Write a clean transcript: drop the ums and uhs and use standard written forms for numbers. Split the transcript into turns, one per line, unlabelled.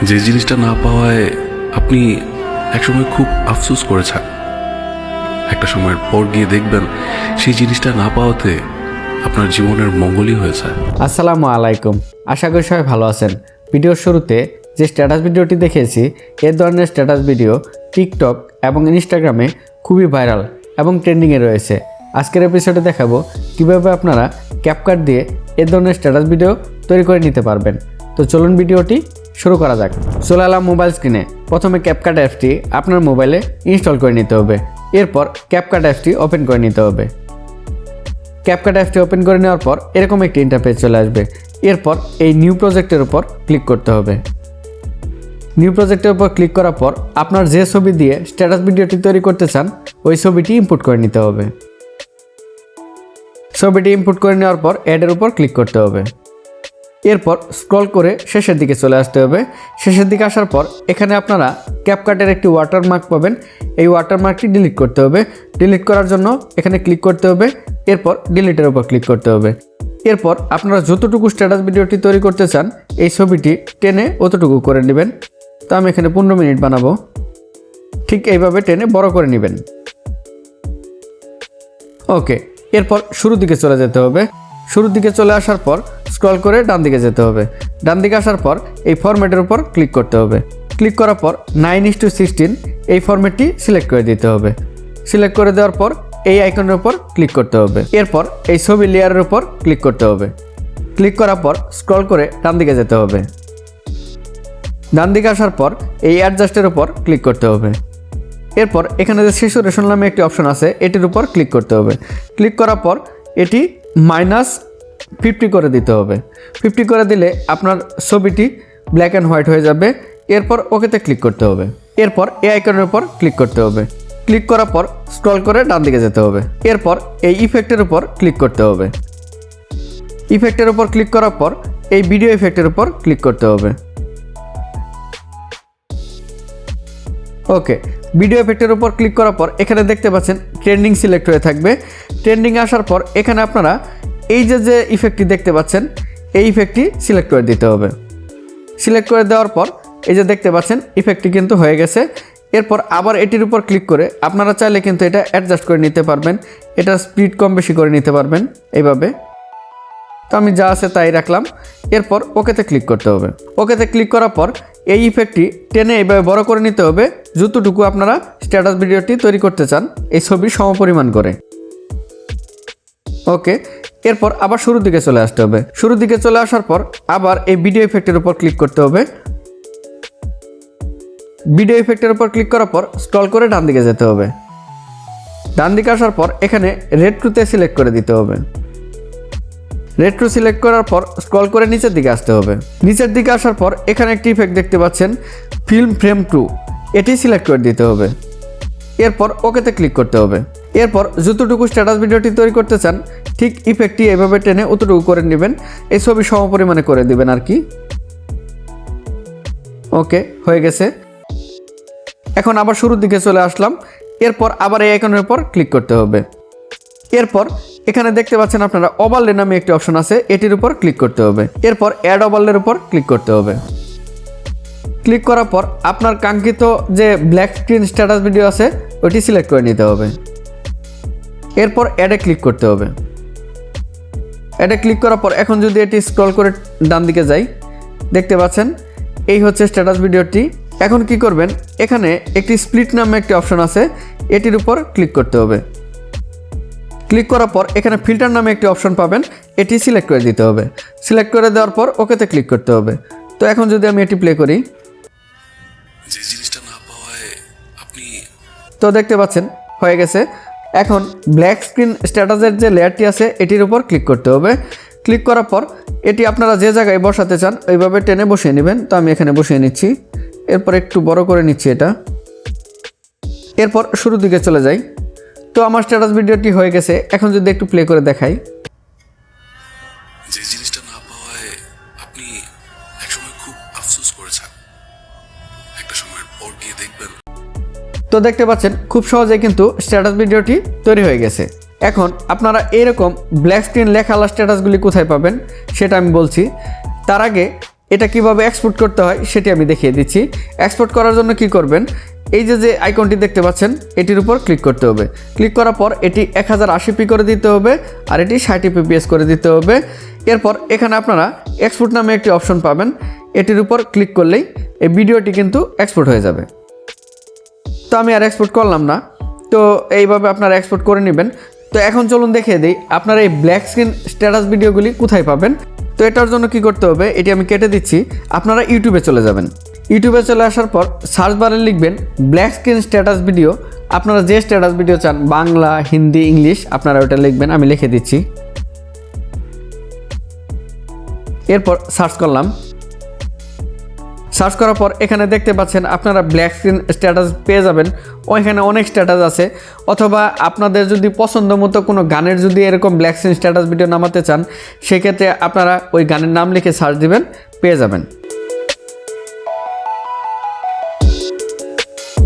যে জিনিসটা না পাওয়ায় আপনি একসময় খুব আফসোস করেছেন, একটা সময়ের পর গিয়ে দেখবেন সেই জিনিসটা না পাওয়াতে আপনার জীবনের মঙ্গলই হয়েছে।
আসসালামু আলাইকুম, আশা করি সবাই ভালো আছেন। ভিডিওর শুরুতে যে স্ট্যাটাস ভিডিওটি দেখিয়েছি, এ ধরনের স্ট্যাটাস ভিডিও টিকটক এবং ইনস্টাগ্রামে খুবই ভাইরাল এবং ট্রেন্ডিংয়ে রয়েছে। আজকের এপিসোডে দেখাবো কিভাবে আপনারা ক্যাপকাট দিয়ে এ ধরনের স্ট্যাটাস ভিডিও তৈরি করে নিতে পারবেন। তো চলুন ভিডিওটি শুরু করা যাক। চলে এলাম মোবাইল স্ক্রিনে। প্রথমে ক্যাপকাট অ্যাপসটি আপনার মোবাইলে ইনস্টল করে নিতে হবে। এরপর ক্যাপকাট অ্যাপসটি ওপেন করে নিতে হবে। ক্যাপকাট অ্যাপসটি ওপেন করে নেওয়ার পর এরকম একটি ইন্টারফেস চলে আসবে। এরপর এই নিউ প্রজেক্টের উপর ক্লিক করতে হবে। নিউ প্রজেক্টের উপর ক্লিক করার পর আপনার যে ছবি দিয়ে স্ট্যাটাস ভিডিওটি তৈরি করতে চান ওই ছবিটি ইনপুট করে নিতে হবে। ছবিটি ইনপুট করে নেওয়ার পর অ্যাডের উপর ক্লিক করতে হবে। এরপর স্ক্রল করে শেষের দিকে চলে আসতে হবে। শেষের দিকে আসার পর এখানে আপনারা ক্যাপকাটের একটি ওয়াটারমার্ক পাবেন। এই ওয়াটারমার্কটি ডিলিট করতে হবে। ডিলিট করার জন্য এখানে ক্লিক করতে হবে। এরপর ডিলিটের উপর ক্লিক করতে হবে। এরপর আপনারা যতটুকু স্ট্যাটাস ভিডিওটি তৈরি করতে চান এই ছবিটি টেনে অতটুকু করে নেবেন। তো আমি এখানে 15 মিনিট বানাবো। ঠিক এইভাবে টেনে বড় করে নেবেন। ওকে, এরপর শুরুর দিকে চলে যেতে হবে। শুরুর দিকে চলে আসার পর স্ক্রল করে ডান দিকে যেতে হবে। ডান দিকে আসার পর এই ফরম্যাটের উপর ক্লিক করতে হবে। ক্লিক করার পর 9:16 এই ফরম্যাটটি সিলেক্ট করে দিতে হবে। সিলেক্ট করে দেওয়ার পর এই আইকনের উপর ক্লিক করতে হবে। এরপর এই ছবি লেয়ারের উপর ক্লিক করতে হবে। ক্লিক করার পর স্ক্রল করে ডান দিকে যেতে হবে। ডান দিকে আসার পর এই অ্যাডজাস্টের উপর ক্লিক করতে হবে। এরপর এখানে যে স্যাচুরেশন নামে একটি অপশন আছে এটির উপর ক্লিক করতে হবে। ক্লিক করার পর এটি -50 করে দিতে হবে। 50 করে দিলে আপনার ছবিটি ব্ল্যাক অ্যান্ড হোয়াইট হয়ে যাবে। এরপর ওকেতে ক্লিক করতে হবে। এরপর এই আইকনের উপর ক্লিক করতে হবে। ক্লিক করার পর স্ক্রল করে ডান দিকে যেতে হবে। এরপর এই ইফেক্টের উপর ক্লিক করতে হবে। ইফেক্টের উপর ক্লিক করার পর এই ভিডিও ইফেক্টের উপর ক্লিক করতে হবে। ওকে, ভিডিও ইফেক্টের উপর ক্লিক করার পর এখানে দেখতে পাচ্ছেন ট্রেন্ডিং সিলেক্ট হয়ে থাকবে। ট্রেন্ডিং আসার পর এখানে আপনারা এই যে ইফেক্টটি দেখতে পাচ্ছেন এই ইফেক্টটি সিলেক্ট করে দিতে হবে। সিলেক্ট করে দেওয়ার পর এই যে দেখতে পাচ্ছেন ইফেক্টটি কিন্তু হয়ে গেছে। এরপর আবার এটির উপর ক্লিক করে আপনারা চাইলে কিন্তু এটা অ্যাডজাস্ট করে নিতে পারবেন। এটা স্পিড কম বেশি করে নিতে পারবেন এইভাবে। তো আমি যা আছে তাই রাখলাম। এরপর ওকেতে ক্লিক করতে হবে। ওকেতে ক্লিক করার পর এই ইফেক্টটি টেনে এইভাবে বড় করে নিতে হবে যতটুকু আপনারা স্ট্যাটাস ভিডিওটি তৈরি করতে চান এই ছবির সমপরিমাণ করে। ওকে, এরপর আবার শুরুর দিকে চলে আসতে হবে। শুরুর দিকে চলে আসার পর আবার এই ভিডিও ইফেক্টের উপর ক্লিক করতে হবে। ভিডিও ইফেক্টের উপর ক্লিক করার পর স্ক্রল করে ডান দিকে যেতে হবে। ডান দিকে আসার পর এখানে রেড টুতে সিলেক্ট করে দিতে হবে। রেড টু সিলেক্ট করার পর স্ক্রল করে নিচের দিকে আসতে হবে। নিচের দিকে আসার পর এখানে একটি ইফেক্ট দেখতে পাচ্ছেন ফিল্ম ফ্রেম 2, এটি সিলেক্ট করে দিতে হবে। এরপর ওকেতে ক্লিক করতে হবে। এরপর যতটুকু স্ট্যাটাস ভিডিওটি তৈরি করতে চান ঠিক ইফেক্টটি এভাবে টেনে অতটুকু করে নেবেন। এই ছবি সমপরিমাণে করে দিবেন আর কি। ওকে, হয়ে গেছে। এখন আবার শুরুর দিকে চলে আসলাম। এরপর আবার এই আইকনের উপর ক্লিক করতে হবে। এরপর এখানে দেখতে পাচ্ছেন আপনারা ওভারলে নামে একটি অপশন আছে, এটির উপর ক্লিক করতে হবে। এরপর অ্যাড ওভারলের উপর ক্লিক করতে হবে। ক্লিক করার পর আপনার কাঙ্ক্ষিত যে ব্ল্যাক স্ক্রিন স্ট্যাটাস ভিডিও আছে ওইটি সিলেক্ট করে নিতে হবে। এরপর অ্যাডে ক্লিক করতে হবে। অ্যাডে ক্লিক করার পর এখন যদি এটি স্ক্রল করে ডান দিকে যাই দেখতে পাচ্ছেন এই হচ্ছে স্ট্যাটাস ভিডিওটি। এখন কি করবেন, এখানে একটি স্প্লিট নামে একটি অপশন আছে, এটির উপর ক্লিক করতে হবে। ক্লিক করার পর এখানে ফিল্টার নামে একটি অপশন পাবেন, এটি সিলেক্ট করে দিতে হবে। সিলেক্ট করে দেওয়ার পর ওকেতে ক্লিক করতে হবে। তো এখন যদি আমি এটি প্লে করি,
যে জিনিসটা না পাওয়ায় আপনি
তো দেখতে পাচ্ছেন হয়ে গেছে। এখন ব্ল্যাক স্ক্রিন স্ট্যাটাসের যে লেয়ারটি আছে এটির উপর ক্লিক করতে হবে। ক্লিক করার পর এটি আপনারা যে জায়গায় বসাতে চান ওইভাবে টেনে বসিয়ে নেবেন। তো আমি এখানে বসিয়ে নিচ্ছি। এরপর একটু বড় করে নিচ্ছি এটা। এরপর শুরুর দিকে চলে যাই। তো আমার স্ট্যাটাস ভিডিওটি হয়ে গেছে। এখন যদি একটু প্লে করে দেখাই,
যে জিনিসটা না পাওয়ায় আপনি একসময় খুব আফসোস করেছেন, একটা সময়ের পর গিয়ে দেখবেন।
তো দেখতে পাচ্ছেন খুব সহজেই কিন্তু স্ট্যাটাস ভিডিওটি তৈরি হয়ে গেছে। এখন আপনারা এইরকম ব্ল্যাক স্ক্রিন লেখাওয়ালা স্ট্যাটাসগুলি কোথায় পাবেন সেটা আমি বলছি। তার আগে এটা কিভাবে এক্সপোর্ট করতে হয় সেটি আমি দেখিয়ে দিচ্ছি। এক্সপোর্ট করার জন্য কি করবেন, এই যে আইকনটি দেখতে পাচ্ছেন এটির উপর ক্লিক করতে হবে। ক্লিক করার পর এটি 1080p করে দিতে হবে আর এটি 60 fps করে দিতে হবে। এরপর এখানে আপনারা এক্সপোর্ট নামে একটি অপশন পাবেন, এটির উপর ক্লিক করলেই এই ভিডিওটি কিন্তু এক্সপোর্ট হয়ে যাবে। তো আমি আর এক্সপোর্ট করলাম না, তো এইভাবে আপনারা এক্সপোর্ট করে নেবেন। তো এখন চলুন দেখিয়ে দিই আপনারা এই ব্ল্যাক স্ক্রিন স্ট্যাটাস ভিডিওগুলি কোথায় পাবেন। তো এটার জন্য কি করতে হবে, এটি আমি কেটে দিচ্ছি। আপনারা ইউটিউবে চলে যাবেন। ইউটিউবে চলে আসার পর সার্চ বারে লিখবেন ব্ল্যাক স্ক্রিন স্ট্যাটাস ভিডিও। আপনারা যে স্ট্যাটাস ভিডিও চান, বাংলা, হিন্দি, ইংলিশ, আপনারা ওটা লিখবেন। আমি লিখে দিচ্ছি। এরপর সার্চ করলাম। সার্চ করার পর এখানে দেখতে পাচ্ছেন আপনারা ব্ল্যাক স্ক্রিন স্ট্যাটাস পেয়ে যাবেন। ওইখানে অনেক স্ট্যাটাস আছে, অথবা আপনাদের যদি পছন্দ মতো কোনো গানের যদি এরকম ব্ল্যাক স্ক্রিন স্ট্যাটাস ভিডিও নামাতে চান, সেক্ষেত্রে আপনারা ওই গানের নাম লিখে সার্চ দিবেন, পেয়ে যাবেন।